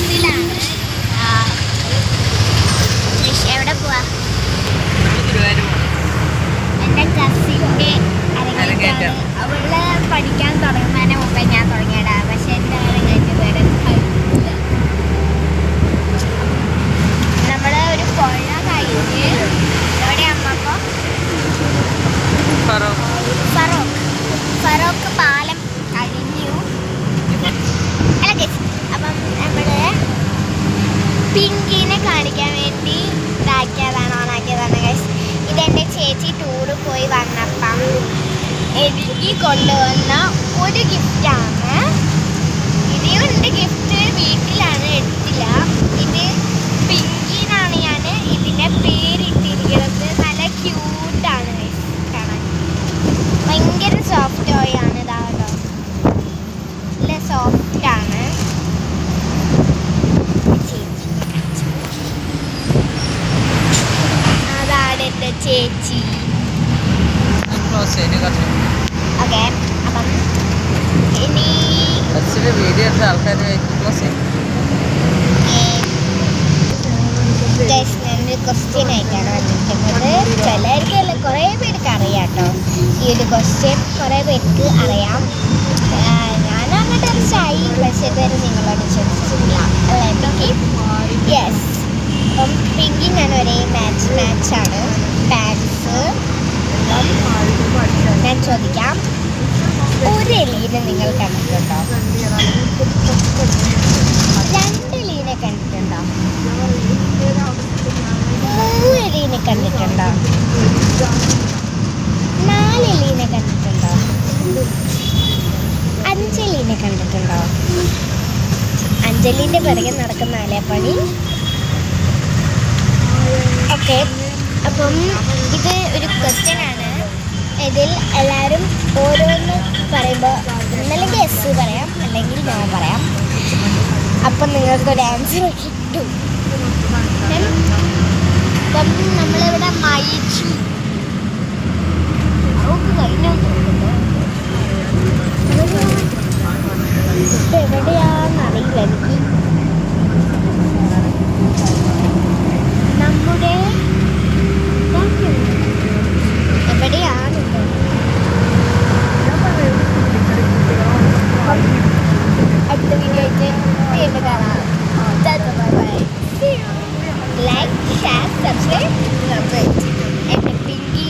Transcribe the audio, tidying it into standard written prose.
ബസ്സിലാണ്. എവിടെ പോവാ? എൻ്റെ കസിൻ്റെ അരങ്ങേറ്റമാണ്. അവള് പഠിക്കാൻ തുടങ്ങുന്നതിന് മുമ്പേ ഞാൻ തുടങ്ങിയതാണ്. പക്ഷെ എൻ്റെ അരങ്ങേറ്റം വരെ കഴിഞ്ഞില്ല. നമ്മുടെ ഒരു പുഴ കഴിഞ്ഞ് എവിടെയാകുമ്പോൾ ഫറോക്ക് പാലം കഴിഞ്ഞു. അല്ല അപ്പം നമ്മള് പിങ്കിനെ കാണിക്കാൻ വേണ്ടി ഓണാക്കിയതാണ് ഗൈസ്. ഇതെൻ്റെ ചേച്ചി ടൂറ് പോയി വന്നപ്പം എനിക്ക് കൊണ്ടുവന്ന ഒരു ഗിഫ്റ്റാണ്. ഇതിൻ്റെ ഗിഫ്റ്റ് വീട്ടിലാണ്, എടുത്തില്ല. ഇത് പിങ്കിനാണ് ഞാൻ ഇതിൻ്റെ പേരിട്ടിരിക്കുന്നത്. നല്ല ക്യൂട്ടാണ് ഗൈസ് കാണാൻ. ഭയങ്കര സോഫ്റ്റ് ടോയാണ്. ഇതാണല്ലോ, നല്ല സോഫ്റ്റാണ്. അതാണ് എൻ്റെ ചേച്ചി. ഓക്കെ, അപ്പം ഇനി ഞാനൊരു ക്വസ്റ്റ്യൻ ആയിട്ടാണ് വന്നിരിക്കുന്നത്. ചിലർക്കല്ല, കുറേ പേർക്ക് അറിയാം കേട്ടോ ഈ ഒരു ക്വസ്റ്റ്യൻ. കുറേ പേർക്ക് അറിയാം. ഞാൻ അങ്ങോട്ട് റിച്ചായി, പക്ഷേ ഇതുവരെ നിങ്ങളോട് ചോദിച്ചിട്ടില്ല അല്ലേ പിങ്കി? യെസ്. അപ്പം പിങ്കി ഞാൻ ഒരേ മാച്ചാണ് പാൻസ്. ഞാൻ ചോദിക്കാം, ഒരു എലീനെ നിങ്ങൾ കണ്ടിട്ടുണ്ടോ? 2 എലീനെ കണ്ടിട്ടുണ്ടോ? 3 എലീനെ കണ്ടിട്ടുണ്ടോ? 4 എലീനെ കണ്ടിട്ടുണ്ടോ? 5 എലീനെ കണ്ടിട്ടുണ്ടോ? അഞ്ജലിൻ്റെ പിറകെ നടക്കുന്ന ആലപ്പണി. ഓക്കെ, അപ്പം ഇത് ഒരു ക്വസ്റ്റ്യൻ ആണ്. ഇതിൽ എല്ലാവരും ഓരോന്ന് പറയുമ്പോൾ ഒന്നല്ലെങ്കിൽ എസ് പറയാം, അല്ലെങ്കിൽ നോ പറയാം. അപ്പം നിങ്ങൾക്കൊരു ആൻസർ കിട്ടും. അപ്പം നമ്മളിവിടെ മയിച്ചു എവിടെയാണെന്നറിയില്ല എനിക്ക്. നമ്മുടെ എവിടെയാണ് അടുത്ത വീഡിയോ ആയിട്ട് വീണ്ടും കാണാം. Like, share, subscribe. എൻ്റെ പിങ്കി